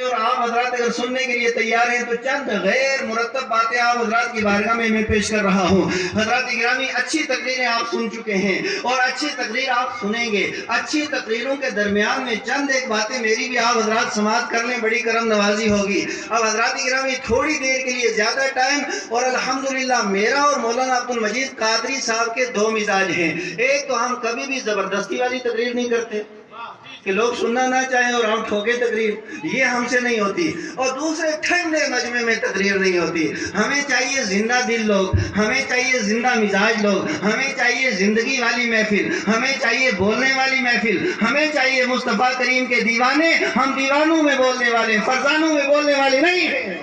اور آپ حضرات اگر سننے کے لیے تیار ہیں تو چند غیر مرتب باتیں آپ حضرات کی بارگاہ میں پیش کر رہا ہوں۔ حضرات گرامی، اچھی تقریریں آپ سن چکے ہیں اور اچھی تقریر آپ سنیں گے۔ اچھی تقریروں کے درمیان میں چند ایک باتیں میری بھی آپ حضرات سماعت کر لیں، بڑی کرم نوازی ہوگی۔ اب حضرات گرامی تھوڑی دیر کے لیے زیادہ ٹائم، اور الحمدللہ میرا اور مولانا عبد المجید قادری صاحب کے دو مزاج ہیں۔ ایک تو ہم کبھی بھی زبردستی والی تقریر نہیں کرتے کہ لوگ سننا نہ چاہیں اور ہم ٹھوکے تقریر، یہ ہم سے نہیں ہوتی، اور دوسرے ٹھنڈے مجمع میں تقریر نہیں ہوتی۔ ہمیں چاہیے زندہ دل لوگ، ہمیں چاہیے زندہ مزاج لوگ، ہمیں چاہیے زندگی والی محفل، ہمیں چاہیے بولنے والی محفل، ہمیں چاہیے مصطفیٰ کریم کے دیوانے۔ ہم دیوانوں میں بولنے والے، فرزانوں میں بولنے والے نہیں ہیں۔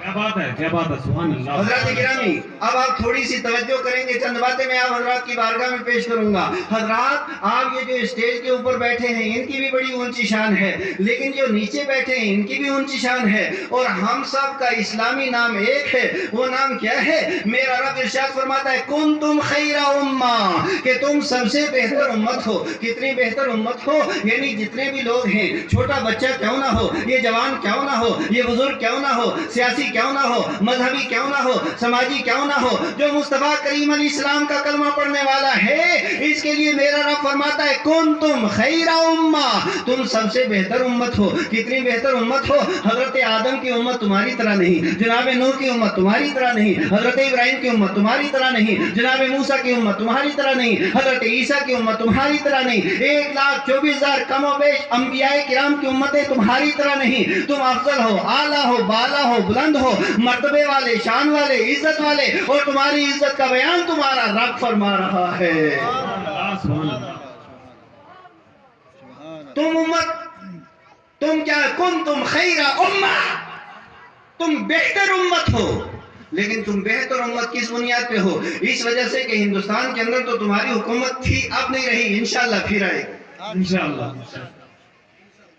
کیا بات ہے، کیا بات ہے، سبحان اللہ۔ حضرات گرامی، اب آپ تھوڑی سی توجہ کریں گے، چند باتیں میں آپ حضرات کی بارگاہ میں پیش کروں گا۔ حضرات آپ یہ جو اسٹیج کے اوپر بیٹھے ہیں ان کی بھی بڑی اونچی شان ہے، لیکن جو نیچے بیٹھے ہیں ان کی بھی اونچی شان ہے، اور ہم سب کا اسلامی نام ایک ہے۔ وہ نام کیا ہے؟ میرا رب ارشاد فرماتا ہے کنتم خیر امہ، کہ تم سب سے بہتر امت ہو۔ کتنی بہتر امت ہو؟ یعنی جتنے بھی لوگ ہیں، چھوٹا بچہ کیوں نہ ہو، یہ جوان کیوں نہ ہو، یہ بزرگ کیوں نہ ہو، سیاسی کیوں نہ ہو، مذہبی کیوں نہ ہو، سماجی کیوں نہ ہو، جو مصطفیٰ کریم علیہ السلام کا کلمہ پڑھنے والا ہے، اس کے لیے میرا رب فرماتا ہے کنتم خیر امہ، تم سب سے بہتر امت ہو۔ کتنی بہتر امت ہو؟ حضرت آدم کی امت تمہاری طرح نہیں، جناب نوح کی امت تمہاری طرح نہیں، حضرت ابراہیم کی امت تمہاری طرح نہیں، جناب موسیٰ کی امت تمہاری طرح نہیں، حضرت عیسیٰ کی امت تمہاری طرح نہیں، 1,24,000 کم و بیش انبیاء کرام کی امتیں تمہاری طرح نہیں۔ تم افضل ہو، اعلیٰ ہو، بالا ہو، بلند ہو، مرتبے والے، شان والے، عزت والے، اور تمہاری عزت کا بیان تمہارا رب فرما رہا ہے۔ تم امت، تم کیا، کنتم خیر امہ، تم بہتر امت ہو، لیکن تم بہتر امت کس بنیاد پہ ہو؟ اس وجہ سے کہ ہندوستان کے اندر تو تمہاری حکومت تھی، اب نہیں رہی، انشاءاللہ پھر آئے گی انشاءاللہ۔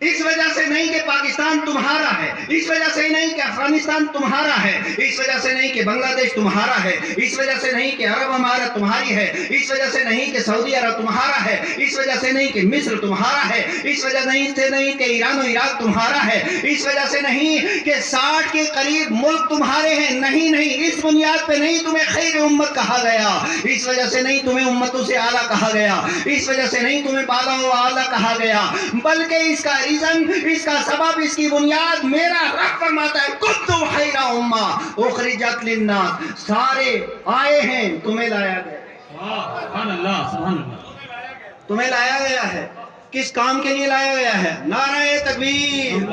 اس وجہ سے نہیں کہ پاکستان تمہارا ہے، اس وجہ سے نہیں کہ افغانستان تمہارا ہے، اس وجہ سے نہیں کہ بنگلہ دیش تمہارا ہے، اس وجہ سے نہیں کہ عرب امارت تمہاری ہے، اس وجہ سے نہیں کہ سعودی عرب تمہارا ہے، اس وجہ سے نہیں کہ مصر تمہارا ہے، اس وجہ سے نہیں کہ ایران و عراق تمہارا ہے، اس وجہ سے نہیں کہ 60 کے قریب ملک تمہارے ہیں، نہیں نہیں، اس بنیاد پہ نہیں تمہیں خیر امت کہا گیا، اس وجہ سے نہیں تمہیں امتوں سے اعلیٰ کہا گیا، اس وجہ سے نہیں تمہیں بالا و اعلیٰ کہا گیا، بلکہ اس کا اس کا سبب، اس کی بنیاد میرا رب فرماتا ہے کنتم خیر امہ اخرجت للناس، سارے آئے ہیں تمہیں لایا گیا، سبحان اللہ، سبحان اللہ۔ تمہیں لایا گیا ہے، کس کام کے لیے لایا گیا ہے؟ نعرہ تکبیر،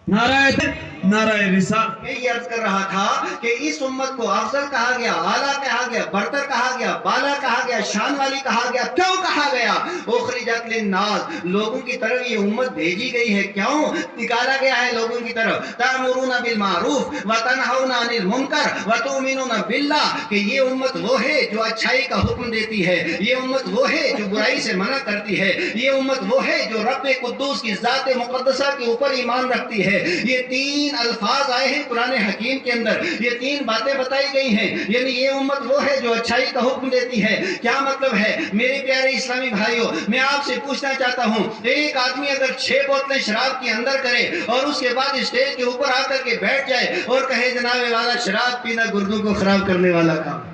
نعرہ رسالت۔ میں یہ عرض کر رہا تھا کہ اس امت کو افضل کہا گیا، اعلیٰ کہا گیا، برتر کہا گیا، بالا کہا گیا، شان والی کہا گیا، کیوں کہا گیا؟ اخرجت للناس، لوگوں کی طرف یہ امت بھیجی گئی ہے، کیوں نکالا گیا ہے لوگوں کی طرف؟ تأمرون بالمعروف وتنہون عن المنکر وتؤمنون باللہ، کہ یہ امت وہ ہے جو اچھائی کا حکم دیتی ہے، یہ امت وہ ہے جو برائی سے منع کرتی ہے، یہ امت وہ ہے جو رب قدوس کی ذات مقدسہ کے اوپر ایمان رکھتی ہے۔ یہ 3 الفاظ آئے ہیں قرآن حکیم کے اندر، یہ 3 باتیں بتائی گئی ہیں، یعنی یہ امت وہ ہے جو اچھائی کا حکم دیتی ہے۔ کیا مطلب ہے میرے پیارے اسلامی بھائیوں؟ میں آپ سے پوچھنا چاہتا ہوں، ایک آدمی اگر 6 بوتلیں شراب کی اندر کرے اور اس کے بعد اسٹیج کے اوپر آ کر کے بیٹھ جائے اور کہے جناب والا شراب پینا گردوں کو خراب کرنے والا کام،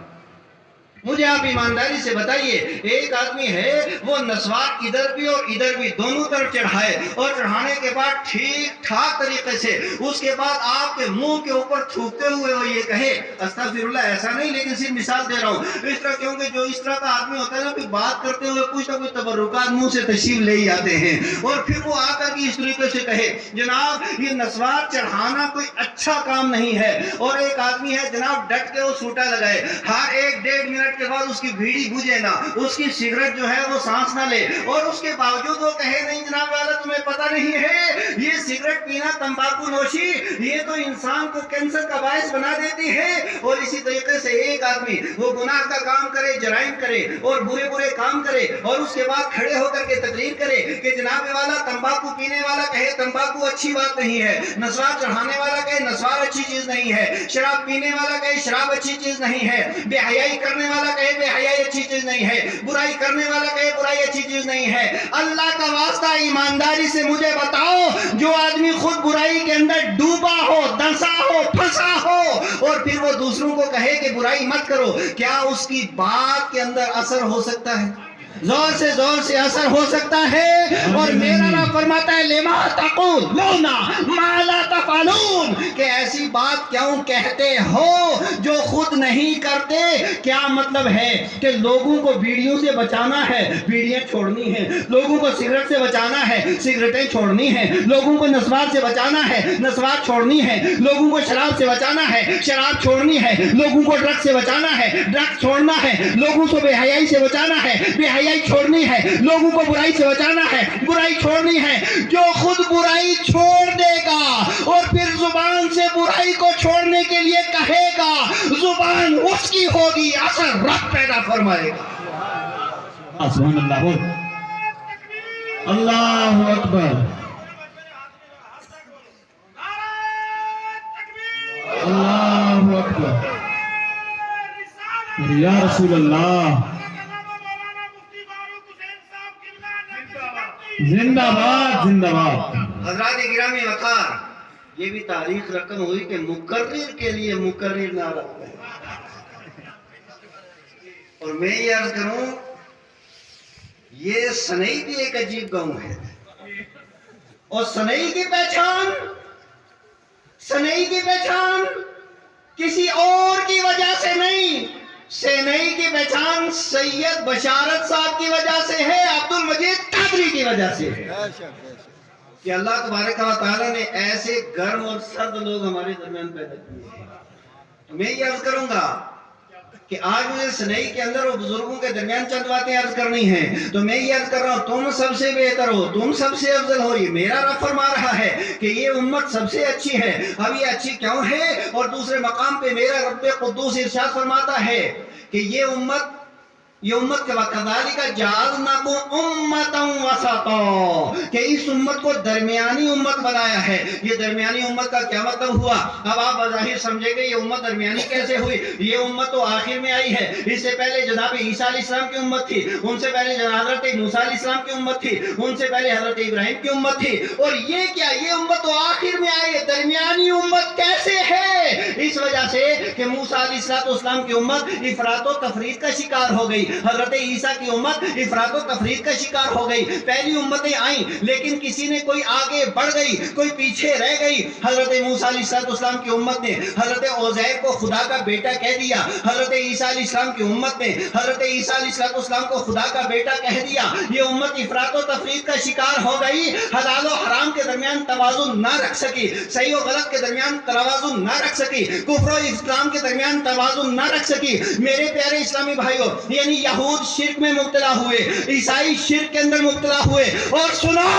مجھے آپ ایمانداری سے بتائیے، ایک آدمی ہے وہ نسوار ادھر بھی اور ادھر بھی دونوں طرف چڑھائے، اور چڑھانے کے بعد ٹھیک ٹھاک طریقے سے اس کے بعد آپ کے منہ کے اوپر تھوکتے ہوئے وہ یہ کہے استغفر اللہ، ایسا نہیں لیکن صرف مثال دے رہا ہوں اس طرح، کیونکہ جو اس طرح کا آدمی ہوتا ہے نا کہ بات کرتے ہوئے کچھ نہ کچھ تبرکات منہ سے تشریف لے ہی آتے ہیں، اور پھر وہ آ کر کے اس طریقے سے کہے جناب یہ نسوار چڑھانا کوئی اچھا کام نہیں ہے، اور ایک آدمی ہے جناب ڈٹ کے وہ سوٹا لگائے، ہر 1-1.5 منٹ کے بعد اس کی بیڑی بجھے نہ، اس کی سگریٹ جو ہے وہ سانس نہ لے، اور اس کے باوجود وہ کہے نہیں جناب والا تمہیں پتہ نہیں ہے یہ سگریٹ پینا، تمباکو نوشی یہ تو انسان کو کینسر کا باعث بنا دیتی ہے۔ اور اسی طریقے سے ایک آدمی وہ گناہ کا کام کرے، جرائم کرے اور برے برے کام کرے، اور اس کے بعد کھڑے ہو کر کے تقریر کرے کہ جناب والا تمباکو پینے والا کہے تمباکو اچھی بات نہیں ہے، نسوار چڑھانے والا کہے نسوار اچھی چیز نہیں ہے، شراب پینے والا کہے شراب اچھی چیز نہیں ہے، بے حیائی کرنے والا کہے بے حیائی اچھی چیز نہیں ہے، برائی کرنے والا کہے برائی اچھی چیز نہیں ہے۔ اللہ کا واسطہ ایمانداری سے مجھے بتاؤ، جو آدمی آدمی خود برائی کے اندر ڈوبا ہو، دھنسا ہو، پھنسا ہو، اور پھر وہ دوسروں کو کہے کہ برائی مت کرو، کیا اس کی بات کے اندر اثر ہو سکتا ہے؟ زور سے اثر ہو سکتا ہے۔ اور میرا رب فرماتا ہے لما تقولون ما لا تفعلون، کہ ایسی بات کیوں کہتے ہو جو خود نہیں کرتے۔ کیا مطلب ہے کہ لوگوں کو بیڑیوں سے بچانا ہے، بیڑیاں چھوڑنی ہیں، لوگوں کو سگریٹ سے بچانا ہے، سگریٹیں چھوڑنی ہیں، لوگوں کو نسوار سے بچانا ہے، نسوار چھوڑنی ہے، لوگوں کو شراب سے بچانا ہے، شراب چھوڑنی ہے، لوگوں کو ڈرگ سے بچانا ہے، ڈرگ چھوڑنا ہے، لوگوں کو بے حیائی سے بچانا ہے، بے حیائی چھوڑنی ہے، لوگوں کو برائی سے بچانا ہے، برائی چھوڑنی ہے۔ جو خود برائی چھوڑ دے گا اور پھر زبان سے برائی کو چھوڑنے کے لیے کہے گا، زبان اس کی ہوگی، اثر رب پیدا فرمائے گا۔ سبحان اللہ، بول اللہ اکبر، اللہ اکبر، یا رسول اللہ، زندہ باد زندہ باد۔ حضرات گرامی وقار، یہ بھی تاریخ رقم ہوئی کہ مقرر کے لیے مقرر نہ رکھتے ہیں۔ اور میں یہ عرض کروں، یہ سنئی بھی ایک عجیب گاؤں ہے، اور سنئی کی پہچان کسی اور کی وجہ سے نہیں، سنئی کی پہچان سید بشارت صاحب کی وجہ سے ہے، عبد المجید قادری کی وجہ سے ہے، کہ اللہ تبارک و تعالیٰ نے ایسے گرم اور سرد لوگ ہمارے درمیان پیدا کیے ہیں۔ تو میں یہ عرض کروں گا کہ آج مجھے سنئی کے اندر اور بزرگوں کے درمیان چند باتیں عرض کرنی ہیں، تو میں یہ عرض کر رہا ہوں تم سب سے بہتر ہو، تم سب سے افضل ہو۔ یہ میرا رب فرما رہا ہے کہ یہ امت سب سے اچھی ہے۔ اب یہ اچھی کیوں ہے؟ اور دوسرے مقام پہ میرا رب قدوس ارشاد فرماتا ہے کہ یہ امت کے وَكَذَلِكَ جَعَلْنَاكُمْ أُمَّةً وَسَطًا، کہ اس امت کو درمیانی امت بنایا ہے۔ یہ درمیانی امت کا کیا مطلب ہوا؟ اب آپ بظاہر سمجھے گے یہ امت درمیانی کیسے ہوئی؟ یہ امت تو آخر میں آئی ہے، اس سے پہلے جناب عیسیٰ علیہ السلام کی امت تھی، ان سے پہلے جناب حضرت موسیٰ علیہ السلام کی امت تھی، ان سے پہلے حضرت ابراہیم کی امت تھی، اور یہ کیا، یہ امت تو آخر میں آئی ہے۔ درمیانی امت کیسے ہے؟ اس وجہ سے کہ موسیٰ علیہ السلام کی امت افراط و تفریط کا شکار ہو گئی، حضرت عیسیٰ کی امت افراط و تفریط کا شکار ہو گئی۔ پہلی امتیں آئیں لیکن کسی نے کوئی آگے بڑھ گئی، کوئی پیچھے رہ گئی۔ حضرت موسیٰ علیہ السلام کی امت نے حضرت عزیر کو خدا کا بیٹا کہہ دیا، حضرت عیسیٰ علیہ السلام کی امت نے حضرت عیسیٰ علیہ السلام کو خدا کا بیٹا کہہ دیا۔ یہ امت افراط و تفریط کا شکار ہو گئی، حلال و حرام کے درمیان توازن نہ رکھ سکی، صحیح و غلط کے درمیان توازن نہ رکھ سکی، کفر و اسلام کے درمیان توازن نہ رکھ سکی۔ میرے پیارے اسلامی بھائیوں، یعنی یہود شرک میں مبتلا ہوئے، عیسائی شرک کے اندر مبتلا ہوئے، اور سنو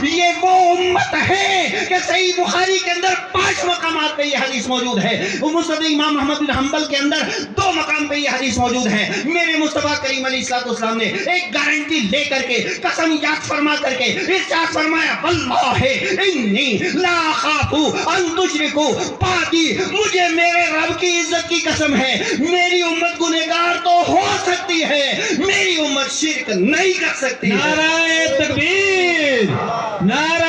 یہ وہ امت ہے کہ صحیح بخاری کے اندر 5 مقامات پہ یہ حدیث موجود ہے، مسند امام احمد بن حنبل کے اندر 2 مقام پہ یہ حدیث موجود ہے۔ میرے مصطفیٰ کریم علیہ السلام نے ایک گارنٹی لے کر کے، قسم یاد فرما کر کے ارشاد فرمایا، واللہ انی لا اخاف ان تشرکوا بعدی، مجھے میرے رب کی عزت کی قسم ہے، میری امت گنہگار تو ہو سکتی ہے، میری امت شرک نہیں کر سکتی ہے۔ نعرہ تکبیر، نعرہ